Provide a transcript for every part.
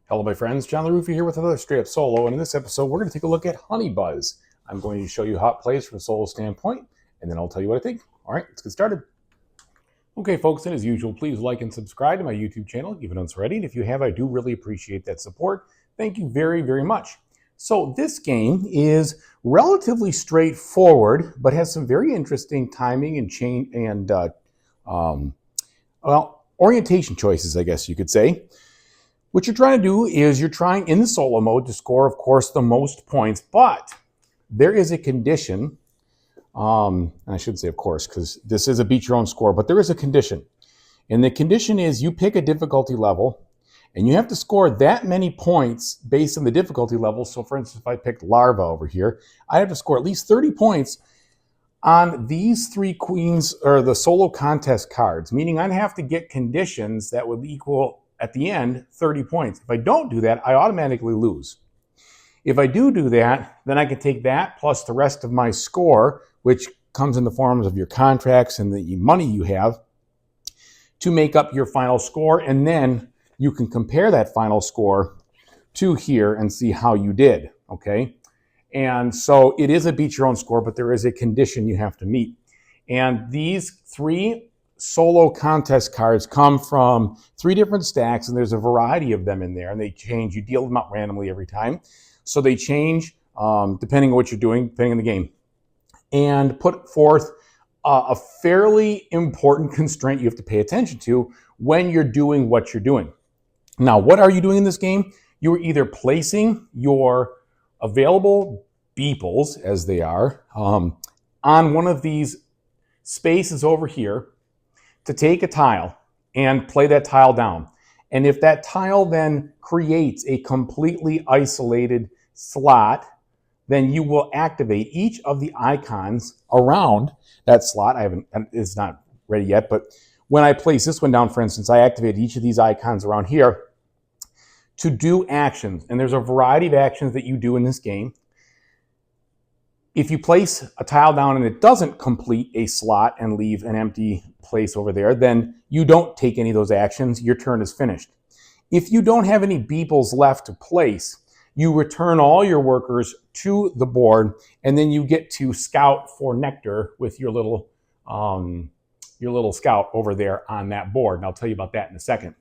Hello, my friends. John LaRuffa here with another straight up solo. And in this episode, we're going to take a look at Honey Buzz. I'm going to show you how it plays from a solo standpoint, and then I'll tell you what I think. All right, let's get started. Okay, folks, and as usual, please like and subscribe to my YouTube channel if you haven't already. And if you have, I do really appreciate that support. Thank you very, very much. So this game is relatively straightforward, but has some very interesting timing and chain and orientation choices, I guess you could say. What you're trying to do is you're trying in the solo mode to score, of course, the most points, but there is a condition, and I shouldn't say of course, because this is a beat your own score, but there is a condition. And the condition is you pick a difficulty level, and you have to score that many points based on the difficulty level. So for instance, if I picked Larva over here, I have to score at least 30 points on these three queens, or the solo contest cards, meaning I'd have to get conditions that would equal, at the end, 30 points. If I don't do that, I automatically lose. If I do that, then I can take that plus the rest of my score, which comes in the forms of your contracts and the money you have, to make up your final score, and then you can compare that final score to here and see how you did, okay? And so it is a beat your own score, but there is a condition you have to meet. And these three solo contest cards come from three different stacks, and there's a variety of them in there, and they change. You deal them out randomly every time. So they change depending on what you're doing, depending on the game. And put forth a fairly important constraint you have to pay attention to when you're doing what you're doing. Now, what are you doing in this game? You are either placing your available beeples, as they are, on one of these spaces over here, to take a tile and play that tile down. And if that tile then creates a completely isolated slot, then you will activate each of the icons around that slot. It's not ready yet, but when I place this one down, for instance, I activate each of these icons around here to do actions. And there's a variety of actions that you do in this game. If you place a tile down and it doesn't complete a slot and leave an empty place over there, then you don't take any of those actions. Your turn is finished. If you don't have any beeples left to place, you return all your workers to the board, and then you get to scout for nectar with your little scout over there on that board. And I'll tell you about that in a second.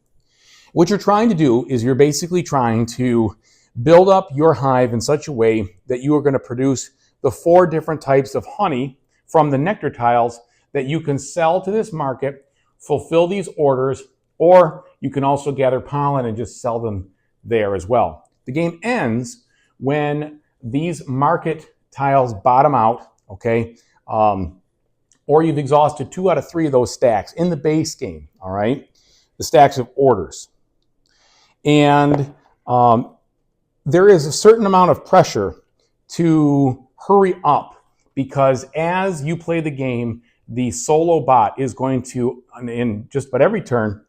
What you're trying to do is you're basically trying to build up your hive in such a way that you are going to produce the four different types of honey from the nectar tiles that you can sell to this market, fulfill these orders, or you can also gather pollen and just sell them there as well. The game ends when these market tiles bottom out, okay? Or you've exhausted 2 out of 3 of those stacks in the base game, all right? The stacks of orders. And there is a certain amount of pressure to hurry up, because as you play the game, the solo bot is going to, in just about every turn,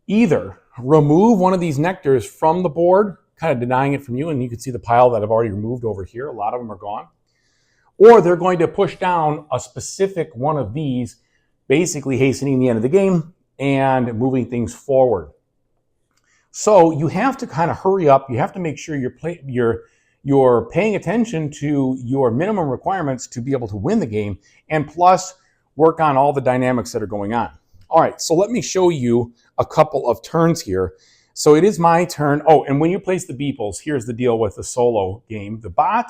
either remove one of these nectars from the board, kind of denying it from you, and you can see the pile that I've already removed over here. A lot of them are gone. Or they're going to push down a specific one of these, basically hastening the end of the game and moving things forward. So you have to kind of hurry up. You have to make sure you're paying attention to your minimum requirements to be able to win the game, and plus work on all the dynamics that are going on. All right, so let me show you a couple of turns here. So it is my turn. Oh, and when you place the beeples, here's the deal with the solo game. The bot,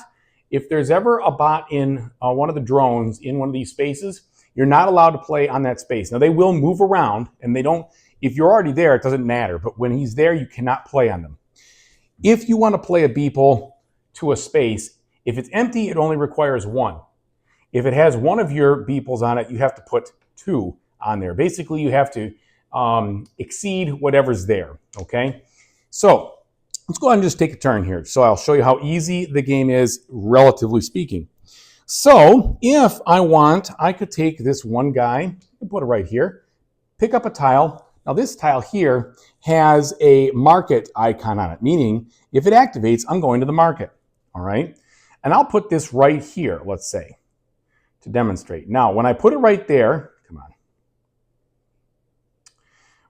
if there's ever a bot in one of the drones in one of these spaces, you're not allowed to play on that space. Now, they will move around, and they don't, if you're already there, it doesn't matter. But when he's there, you cannot play on them. If you want to play a beeple to a space, if it's empty, it only requires 1. If it has one of your beeples on it, you have to put 2 on there. Basically, you have to exceed whatever's there, okay? So let's go ahead and just take a turn here. So I'll show you how easy the game is, relatively speaking. So if I want, I could take this one guy and put it right here, pick up a tile. Now this tile here has a market icon on it, meaning if it activates, I'm going to the market, all right? And I'll put this right here, let's say, to demonstrate. Now, when I put it right there, come on.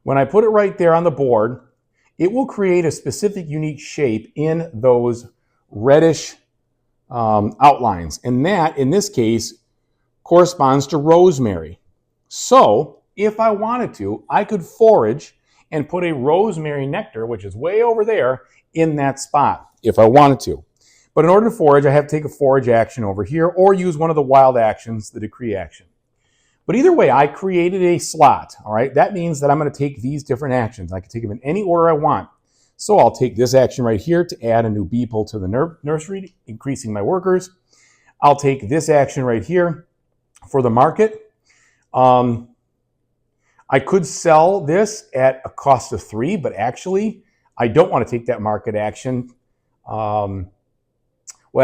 When I put it right there on the board, it will create a specific unique shape in those reddish outlines. And that, in this case, corresponds to rosemary. So if I wanted to, I could forage and put a rosemary nectar, which is way over there, in that spot if I wanted to. But in order to forage, I have to take a forage action over here or use one of the wild actions, the decree action. But either way, I created a slot, all right? That means that I'm going to take these different actions. I can take them in any order I want. So I'll take this action right here to add a new beeple to the nursery, increasing my workers. I'll take this action right here for the market. I could sell this at a cost of 3, but actually, I don't want to take that market action. Well,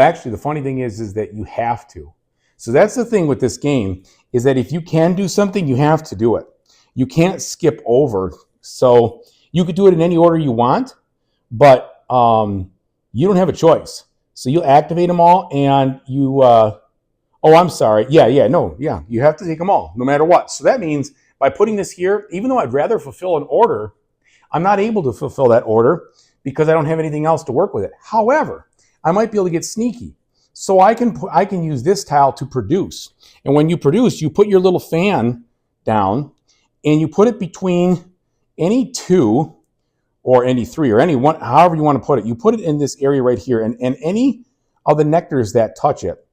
actually, the funny thing is that you have to. So that's the thing with this game, is that if you can do something, you have to do it. You can't skip over. So you could do it in any order you want, but you don't have a choice. So you'll activate them all, and you, oh, I'm sorry. You have to take them all, no matter what. So that means by putting this here, even though I'd rather fulfill an order, I'm not able to fulfill that order because I don't have anything else to work with it. However, I might be able to get sneaky. So I can use this tile to produce. And when you produce, you put your little fan down and you put it between any 2 or any 3 or any 1, however you want to put it. You put it in this area right here, and any of the nectars that touch it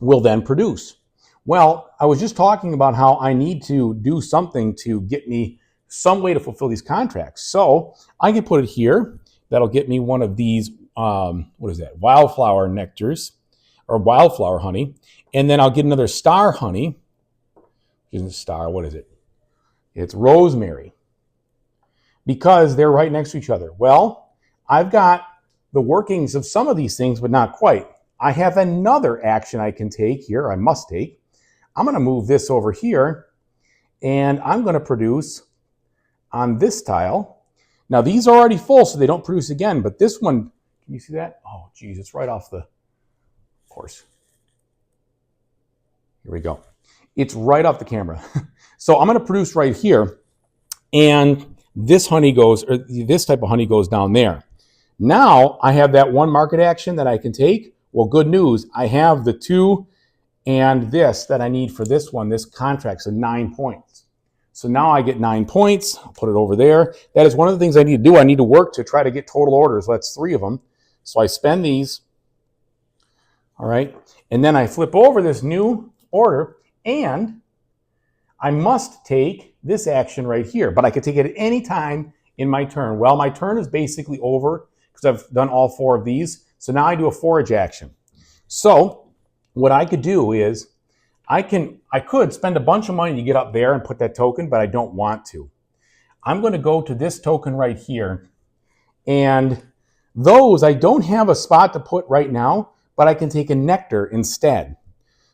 will then produce. Well, I was just talking about how I need to do something to get me some way to fulfill these contracts. So I can put it here. That'll get me one of these, what is that? Wildflower nectars or wildflower honey. And then I'll get another star honey. Isn't star, what is it? It's rosemary. Because they're right next to each other. Well, I've got the workings of some of these things, but not quite. I have another action I can take here, I must take. I'm going to move this over here, and I'm going to produce on this tile. Now, these are already full, so they don't produce again, but this one, can you see that? Oh, geez, it's right off the, of course. Here we go. It's right off the camera. So I'm going to produce right here, and this honey goes, or this type of honey goes down there. Now, I have that one market action that I can take. Well, good news, I have the 2 and this that I need for this one, this contract, so 9 points. So now I get 9 points. I'll put it over there. That is one of the things I need to do. I need to work to try to get total orders. That's 3 of them. So I spend these, all right? And then I flip over this new order, and I must take this action right here, but I could take it at any time in my turn. Well, my turn is basically over because I've done all 4 of these. So now I do a forage action. So what I could do is I could spend a bunch of money to get up there and put that token, but I don't want to. I'm going to go to this token right here. And those, I don't have a spot to put right now, but I can take a nectar instead.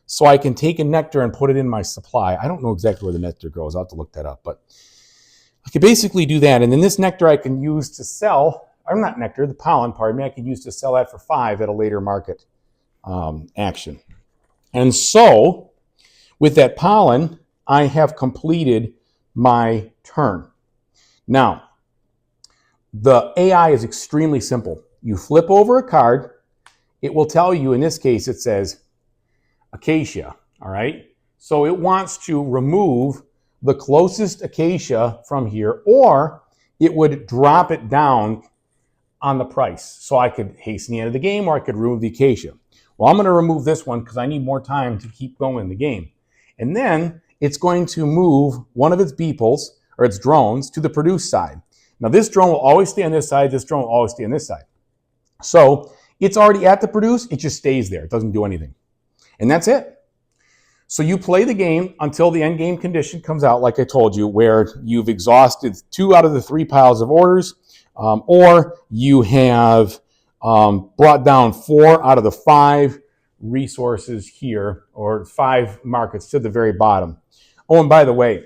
So I can take a nectar and put it in my supply. I don't know exactly where the nectar goes. I'll have to look that up. But I could basically do that. And then this nectar I can use to sell, or not nectar, the pollen, pardon me, I can use to sell that for 5 at a later market action. And so, with that pollen, I have completed my turn. Now, the AI is extremely simple. You flip over a card, it will tell you, in this case, it says acacia, all right? So it wants to remove the closest acacia from here, or it would drop it down on the price. So I could hasten the end of the game, or I could remove the acacia. Well, I'm going to remove this one because I need more time to keep going in the game. And then it's going to move one of its beeples, or its drones, to the produce side. Now, this drone will always stay on this side. This drone will always stay on this side. So it's already at the produce. It just stays there. It doesn't do anything. And that's it. So you play the game until the end game condition comes out, like I told you, where you've exhausted 2 out of the 3 piles of orders, or you have brought down 4 out of the 5 resources here, or 5 markets to the very bottom. Oh, and by the way,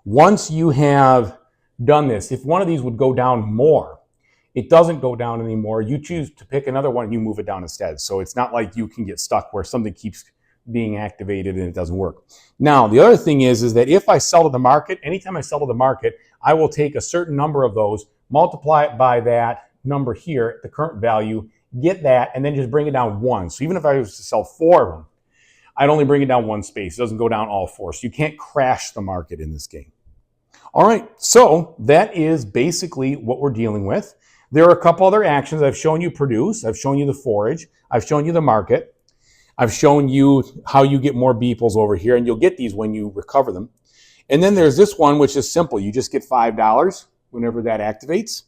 once you have done this, if one of these would go down more, it doesn't go down anymore. You choose to pick another one and you move it down instead. So it's not like you can get stuck where something keeps being activated and it doesn't work. Now, the other thing is that if I sell to the market, anytime I sell to the market, I will take a certain number of those, multiply it by that number here, the current value, get that, and then just bring it down one. So even if I was to sell 4 of them, I'd only bring it down one space. It doesn't go down all 4. So you can't crash the market in this game. All right, so that is basically what we're dealing with. There are a couple other actions. I've shown you produce. I've shown you the forage. I've shown you the market. I've shown you how you get more beeples over here, and you'll get these when you recover them. And then there's this one, which is simple. You just get $5 whenever that activates.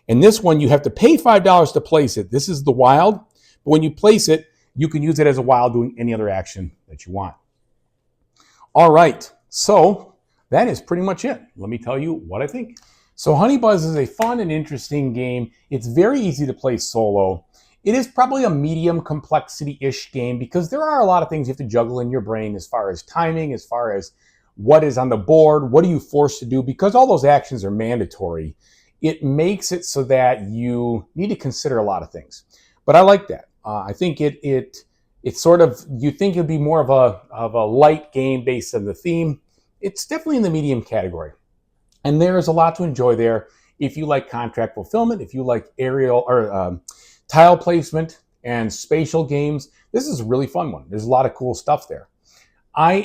And this one, you have to pay $5 to place it. This is the wild. But when you place it, you can use it as a wild doing any other action that you want. All right, so that is pretty much it. Let me tell you what I think. So Honey Buzz is a fun and interesting game. It's very easy to play solo. It is probably a medium complexity-ish game because there are a lot of things you have to juggle in your brain as far as timing, as far as what is on the board, what are you forced to do, because all those actions are mandatory. It makes it so that you need to consider a lot of things. But I like that. I think it's sort of, you think it'd be more of a light game based on the theme. It's definitely in the medium category. And there's a lot to enjoy there. If you like contract fulfillment, if you like aerial or tile placement and spatial games, this is a really fun one. There's a lot of cool stuff there. I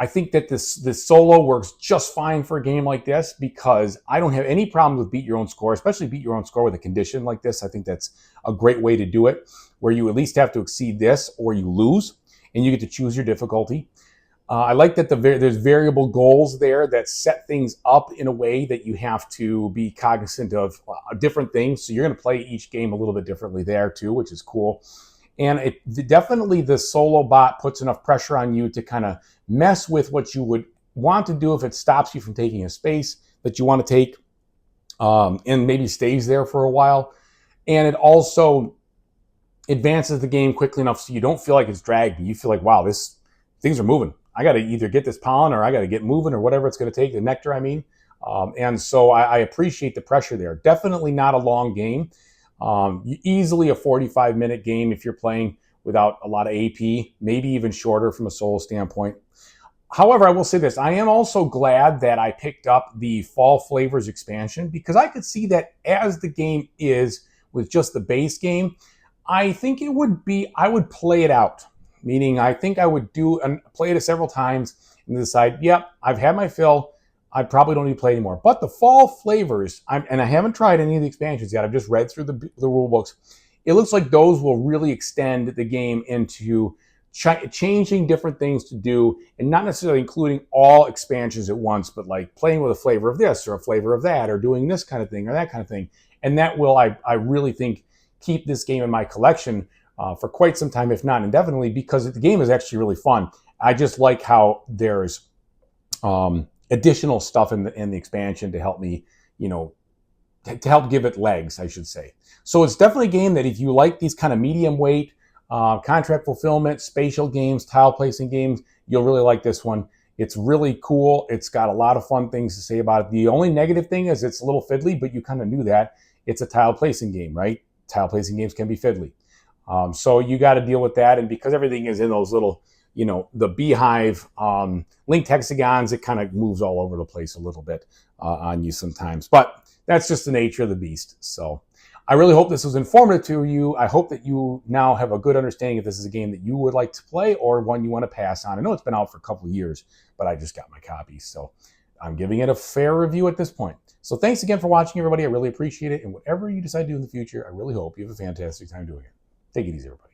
think that this solo works just fine for a game like this because I don't have any problem with beat your own score, especially beat your own score with a condition like this. I think that's a great way to do it, where you at least have to exceed this or you lose, and you get to choose your difficulty. I like that there's variable goals there that set things up in a way that you have to be cognizant of different things. So you're going to play each game a little bit differently there too, which is cool. And definitely the solo bot puts enough pressure on you to kind of mess with what you would want to do if it stops you from taking a space that you want to take and maybe stays there for a while. And it also advances the game quickly enough so you don't feel like it's dragging. You feel like, wow, things are moving. I got to either get this pollen or I got to get moving or whatever it's going to take, the nectar, I mean. And so I appreciate the pressure there. Definitely not a long game. Easily a 45-minute game if you're playing without a lot of AP, maybe even shorter from a solo standpoint. However, I will say this. I am also glad that I picked up the Fall Flavors expansion because I could see that as the game is with just the base game, I think I would play it out. Meaning I think I would play it several times and decide, yep, I've had my fill. I probably don't need to play anymore. But the Fall Flavors, and I haven't tried any of the expansions yet. I've just read through the rule books. It looks like those will really extend the game into changing different things to do and not necessarily including all expansions at once, but like playing with a flavor of this or a flavor of that or doing this kind of thing or that kind of thing. And that will, I really think, keep this game in my collection for quite some time, if not indefinitely, because the game is actually really fun. I just like how there's additional stuff in the expansion to help me, to help give it legs, I should say. So it's definitely a game that if you like these kind of medium weight, contract fulfillment, spatial games, tile placing games, you'll really like this one. It's really cool. It's got a lot of fun things to say about it. The only negative thing is it's a little fiddly, but you kind of knew that. It's a tile placing game, right? Tile placing games can be fiddly. So you got to deal with that. And because everything is in those little, the beehive linked hexagons, it kind of moves all over the place a little bit on you sometimes. But that's just the nature of the beast. So I really hope this was informative to you. I hope that you now have a good understanding if this is a game that you would like to play or one you want to pass on. I know it's been out for a couple of years, but I just got my copy. So I'm giving it a fair review at this point. So thanks again for watching, everybody. I really appreciate it. And whatever you decide to do in the future, I really hope you have a fantastic time doing it. Take it easy, everybody.